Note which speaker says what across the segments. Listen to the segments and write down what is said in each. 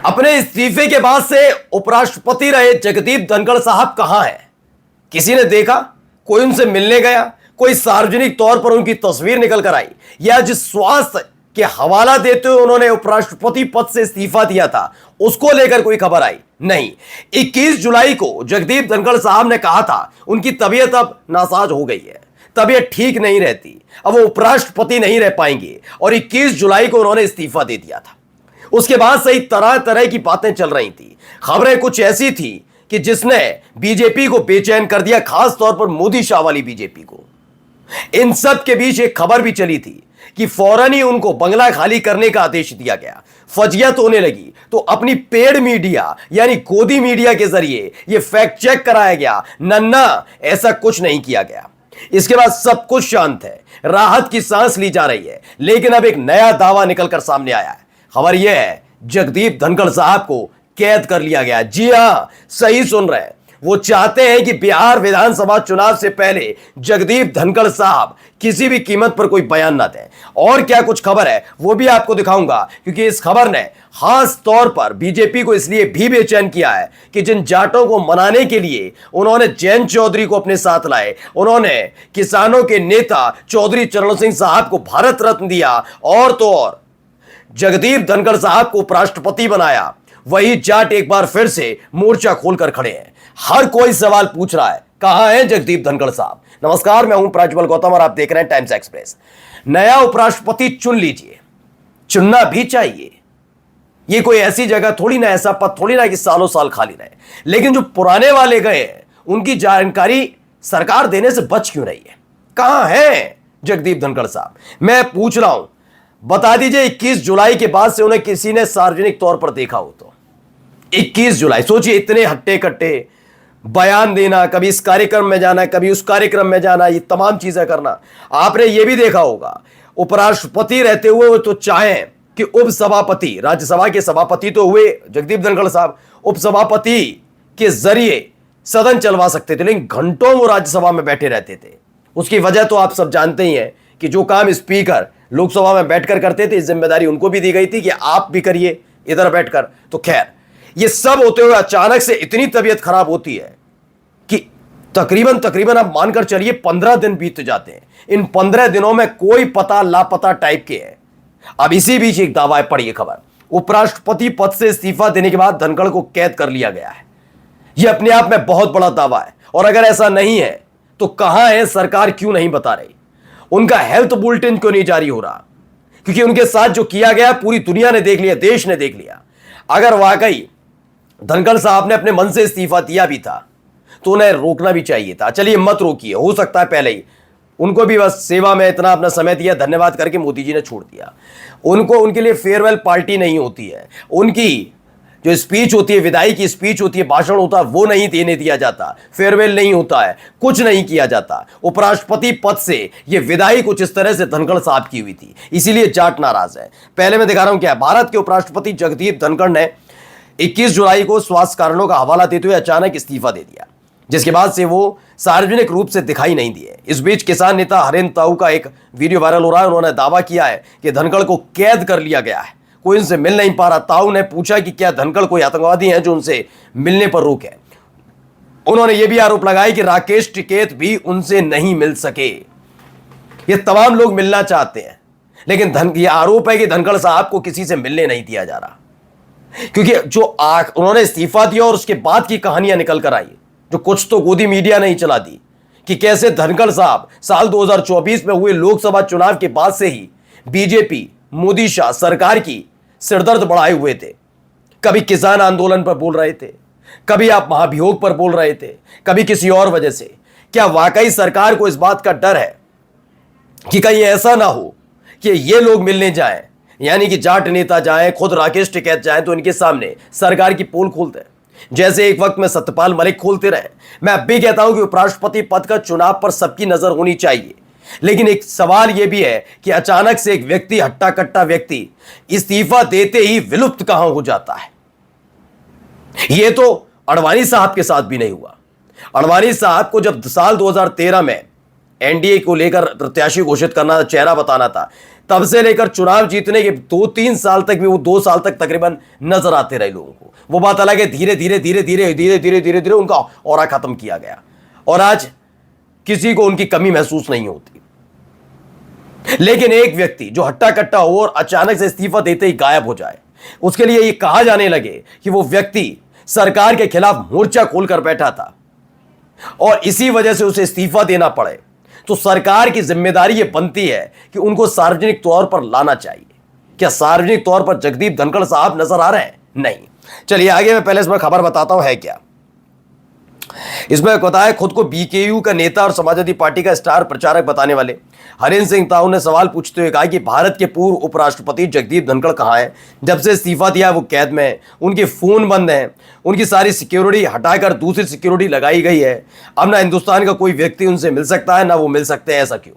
Speaker 1: अपने इस्तीफे के बाद से उपराष्ट्रपति रहे जगदीप धनखड़ साहब कहां हैं? किसी ने देखा? कोई उनसे मिलने गया? कोई सार्वजनिक तौर पर उनकी तस्वीर निकल कर आई? या जिस स्वास्थ्य के हवाला देते हुए उन्होंने उपराष्ट्रपति पद से इस्तीफा दिया था उसको लेकर कोई खबर आई? नहीं। 21 जुलाई को जगदीप धनखड़ साहब ने कहा था उनकी तबीयत अब नासाज हो गई है, तबीयत ठीक नहीं रहती, अब वो उपराष्ट्रपति नहीं रह पाएंगे और 21 जुलाई को उन्होंने इस्तीफा दे दिया था। उसके बाद से ही तरह तरह की बातें चल रही थी। खबरें कुछ ऐसी थी कि जिसने बीजेपी को बेचैन कर दिया, खास तौर पर मोदी शाह वाली बीजेपी को। इन सब के बीच एक खबर भी चली थी कि फौरन ही उनको बंगला खाली करने का आदेश दिया गया। फजियत होने लगी तो अपनी पेड मीडिया यानी गोदी मीडिया के जरिए यह फैक्ट चेक कराया गया, नन्ना ऐसा कुछ नहीं किया गया। इसके बाद सब कुछ शांत है, राहत की सांस ली जा रही है। लेकिन अब एक नया दावा निकलकर सामने आया है। खबर यह है जगदीप धनखड़ साहब को कैद कर लिया गया। जी हां, सही सुन रहे हैं। वो चाहते हैं कि बिहार विधानसभा चुनाव से पहले जगदीप धनखड़ साहब किसी भी कीमत पर कोई बयान ना दें। और क्या कुछ खबर है वो भी आपको दिखाऊंगा, क्योंकि इस खबर ने खास तौर पर बीजेपी को इसलिए भी बेचैन किया है कि जिन जाटों को मनाने के लिए उन्होंने जयंत चौधरी को अपने साथ लाए, उन्होंने किसानों के नेता चौधरी चरण सिंह साहब को भारत रत्न दिया और तो और जगदीप धनखड़ साहब को उपराष्ट्रपति बनाया, वही जाट एक बार फिर से मोर्चा खोलकर खड़े हैं। हर कोई सवाल पूछ रहा है, कहां है जगदीप धनखड़ साहब? नमस्कार, मैं हूं प्रज्वल गौतम और आप देख रहे हैं टाइम्स एक्सप्रेस। नया उपराष्ट्रपति चुन लीजिए, चुनना भी चाहिए। ये कोई ऐसी जगह थोड़ी ना, ऐसा पद थोड़ी ना कि सालों साल खाली रहे। लेकिन जो पुराने वाले गए हैं उनकी जानकारी सरकार देने से बच क्यों रही है? कहां है जगदीप धनखड़ साहब? मैं पूछ रहा हूं, बता दीजिए 21 जुलाई के बाद से उन्हें किसी ने सार्वजनिक तौर पर देखा हो तो? 21 जुलाई, सोचिए, इतने हट्टे कट्टे बयान देना, कभी इस कार्यक्रम में जाना, कभी उस कार्यक्रम में जाना, ये तमाम चीजें करना। आपने ये भी देखा होगा उपराष्ट्रपति रहते हुए वो तो चाहें कि उपसभापति, राज्यसभा के सभापति तो हुए जगदीप धनखड़ साहब, उपसभापति के जरिए सदन चलवा सकते थे, लेकिन घंटों वो राज्यसभा में बैठे रहते थे। उसकी वजह तो आप सब जानते ही हैं कि जो काम स्पीकर लोकसभा में बैठकर करते थे, जिम्मेदारी उनको भी दी गई थी कि आप भी करिए इधर बैठकर। तो खैर, ये सब होते हुए अचानक से इतनी तबीयत खराब होती है कि तकरीबन आप मानकर चलिए 15 दिन बीत जाते हैं। इन 15 दिनों में कोई पता लापता टाइप के है। अब इसी बीच एक दावा पड़ी खबर, उपराष्ट्रपति पद से इस्तीफा देने के बाद धनखड़ को कैद कर लिया गया है। यह अपने आप में बहुत बड़ा दावा है। और अगर ऐसा नहीं है तो कहां है सरकार, क्यों नहीं बता रही? उनका हेल्थ बुलेटिन क्यों नहीं जारी हो रहा? क्योंकि उनके साथ जो किया गया पूरी दुनिया ने देख लिया, देश ने देख लिया। अगर वाकई धनखड़ साहब ने अपने मन से इस्तीफा दिया भी था तो उन्हें रोकना भी चाहिए था। चलिए मत रोकिए, हो सकता है पहले ही उनको भी बस सेवा में इतना अपना समय दिया, धन्यवाद करके मोदी जी ने छोड़ दिया उनको। उनके लिए फेयरवेल पार्टी नहीं होती है, उनकी जो स्पीच होती है, विदाई की स्पीच होती है, भाषण होता है, वो नहीं देने दिया जाता, फेयरवेल नहीं होता है, कुछ नहीं किया जाता। उपराष्ट्रपति पद से ये विदाई कुछ इस तरह से धनखड़ साहब की हुई थी, इसीलिए जाट नाराज है। पहले मैं दिखा रहा हूं क्या है। भारत के उपराष्ट्रपति जगदीप धनखड़ ने 21 जुलाई को स्वास्थ्य कारणों का हवाला देते हुए अचानक इस्तीफा दे दिया, जिसके बाद से वो सार्वजनिक रूप से दिखाई नहीं दिए। इस बीच किसान नेता हरेंद्र ताऊ का एक वीडियो वायरल हो रहा है। उन्होंने दावा किया है कि धनखड़ को कैद कर लिया गया है, कोई उनसे मिल नहीं पा रहा। ताऊ ने पूछा कि क्या धनखड़ कोई आतंकवादी हैं जो उनसे मिलने पर रोक है। उन्होंने यह भी आरोप लगाया कि राकेश टिकैत भी उनसे नहीं मिल सके। ये तमाम लोग मिलना चाहते हैं, लेकिन यह आरोप है कि धनखड़ साहब को किसी से मिलने नहीं दिया जा रहा, क्योंकि जो उन्होंने इस्तीफा दिया और उसके बाद की कहानियां निकल कर आई, जो कुछ तो गोदी मीडिया ने ही चला दी कि कैसे धनखड़ साहब साल 2024 में हुए लोकसभा चुनाव के बाद से ही बीजेपी मोदी शाह सरकार की सिरदर्द बढ़ाए हुए थे। कभी किसान आंदोलन पर बोल रहे थे, कभी आप महाभियोग पर बोल रहे थे, कभी किसी और वजह से। क्या वाकई सरकार को इस बात का डर है कि कहीं ऐसा ना हो कि ये लोग मिलने जाएं, यानी कि जाट नेता जाएं, खुद राकेश टिकैत जाएं तो इनके सामने सरकार की पोल खोलते हैं, जैसे एक वक्त में सत्यपाल मलिक खोलते रहे? मैं अब भी कहता हूं कि उपराष्ट्रपति पद का चुनाव पर सबकी नजर होनी चाहिए, लेकिन एक सवाल यह भी है कि अचानक से एक व्यक्ति, हट्टा कट्टा व्यक्ति, इस्तीफा देते ही विलुप्त कहां हो जाता है। यह तो अडवाणी साहब के साथ भी नहीं हुआ। अडवाणी साहब को जब साल 2013 में एनडीए को लेकर प्रत्याशी घोषित करना था, चेहरा बताना था, तब से लेकर चुनाव जीतने के 2-3 साल तक भी, वो 2 साल तक तकरीबन नजर आते रहे लोगों को। वो बात अलग है, धीरे धीरे धीरे धीरे धीरे धीरे धीरे धीरे उनका ऑरा खत्म किया गया और आज किसी को उनकी कमी महसूस नहीं होती। लेकिन एक व्यक्ति जो हट्टा कट्टा हो और अचानक से इस्तीफा देते ही गायब हो जाए, उसके लिए यह कहा जाने लगे कि वो व्यक्ति सरकार के खिलाफ मोर्चा खोलकर बैठा था और इसी वजह से उसे इस्तीफा देना पड़े, तो सरकार की जिम्मेदारी यह बनती है कि उनको सार्वजनिक तौर पर लाना चाहिए। क्या सार्वजनिक तौर पर जगदीप धनखड़ साहब नजर आ रहे हैं? नहीं। चलिए आगे, मैं पहले इसमें खबर बताता हूं है क्या। इसमें बताया, खुद को बीकेयू का नेता और समाजवादी पार्टी का स्टार प्रचारक बताने वाले हरेंद्र सिंह ताऊ ने सवाल पूछते हुए कहा कि भारत के पूर्व उपराष्ट्रपति जगदीप धनखड़ कहां हैं? जब से इस्तीफा दिया वो कैद में है, उनके फोन बंद हैं, उनकी सारी सिक्योरिटी हटाकर दूसरी सिक्योरिटी लगाई गई है। अब ना हिंदुस्तान का कोई व्यक्ति उनसे मिल सकता है, ना वो मिल सकते हैं। ऐसा क्यों?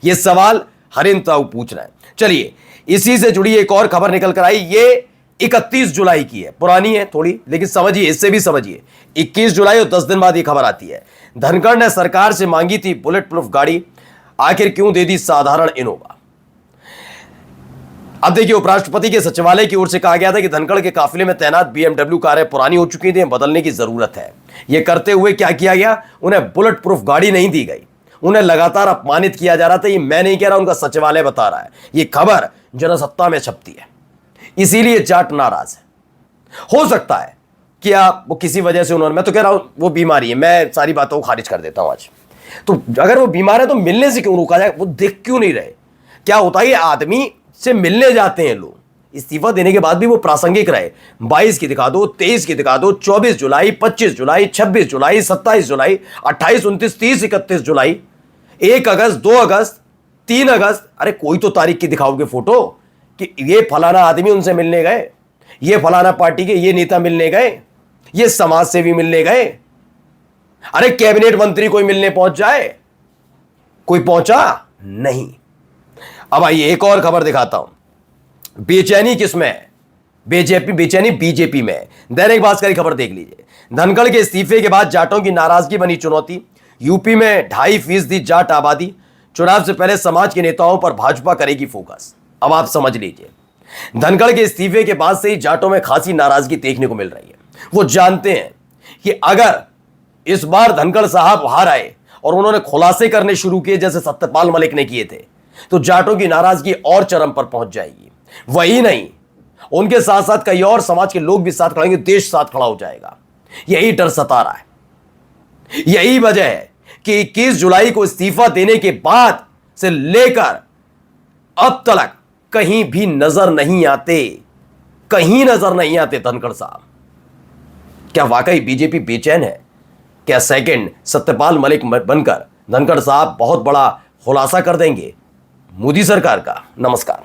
Speaker 1: ये सवाल हरेंद्र ताऊ पूछ रहे हैं। चलिए, इसी से जुड़ी एक और खबर निकल कर आई। ये 31 जुलाई की है, पुरानी है थोड़ी, लेकिन समझिए, इससे भी समझिए। 21 जुलाई और 10 दिन बाद ये खबर आती है। धनखड़ ने सरकार से मांगी थी बुलेट प्रूफ गाड़ी, आखिर क्यों दे दी साधारण इनोवा? अब देखिए, उपराष्ट्रपति के सचिवालय की ओर से कहा गया था कि धनखड़ के काफिले में तैनात बीएमडब्ल्यू कारें पुरानी हो चुकी थी, बदलने की जरूरत है। यह करते हुए क्या किया गया? उन्हें बुलेट प्रूफ गाड़ी नहीं दी गई, उन्हें लगातार अपमानित किया जा रहा था। ये मैं नहीं कह रहा, उनका सचिवालय बता रहा है। ये खबर जनसत्ता में छपती है, इसीलिए जाट नाराज है। हो सकता है कि वो किसी वजह से उन्होंने, मैं तो कह रहा हूं वो बीमारी है, मैं सारी बातों को खारिज कर देता हूं आज। तो अगर वो बीमार है तो मिलने से क्यों रोका जाए? वो देख क्यों नहीं रहे? क्या होता है, ये आदमी से मिलने जाते हैं लोग, इस्तीफा देने के बाद भी वो प्रासंगिक रहे। 22 की दिखा दो, 23 की दिखा दो, 24 जुलाई, 25 जुलाई, 26 जुलाई, 27 जुलाई, 28, 29, 30, 31 जुलाई, 1 अगस्त, 2 अगस्त, 3 अगस्त। अरे कोई तो तारीख की दिखाओगे फोटो कि ये फलाना आदमी उनसे मिलने गए, ये फलाना पार्टी के ये नेता मिलने गए, ये समाज सेवी मिलने गए। अरे कैबिनेट मंत्री कोई मिलने पहुंच जाए, कोई पहुंचा नहीं। अब आइए एक और खबर दिखाता हूं। बेचैनी किसमें है? बेचैनी बीजेपी में है। दैनिक भास्कर की खबर देख लीजिए। धनखड़ के इस्तीफे के बाद जाटों की नाराजगी बनी चुनौती। यूपी में 2.5% जाट आबादी। चुनाव से पहले समाज के नेताओं पर भाजपा करेगी फोकस। अब आप समझ लीजिए, धनखड़ के इस्तीफे के बाद से ही जाटों में खासी नाराजगी देखने को मिल रही है। वो जानते हैं कि अगर इस बार धनखड़ साहब हार आए और उन्होंने खुलासे करने शुरू किए जैसे सत्यपाल मलिक ने किए थे, तो जाटों की नाराजगी और चरम पर पहुंच जाएगी। वही नहीं, उनके साथ साथ कई और समाज के लोग भी साथ खड़े होंगे, देश साथ खड़ा हो जाएगा। यही डर सता रहा है। यही वजह है कि 21 जुलाई को इस्तीफा देने के बाद से लेकर अब तक कहीं भी नजर नहीं आते, कहीं नजर नहीं आते धनखड़ साहब। क्या वाकई बीजेपी बेचैन है? क्या सेकंड सत्यपाल मलिक बनकर धनखड़ साहब बहुत बड़ा खुलासा कर देंगे मोदी सरकार का? नमस्कार।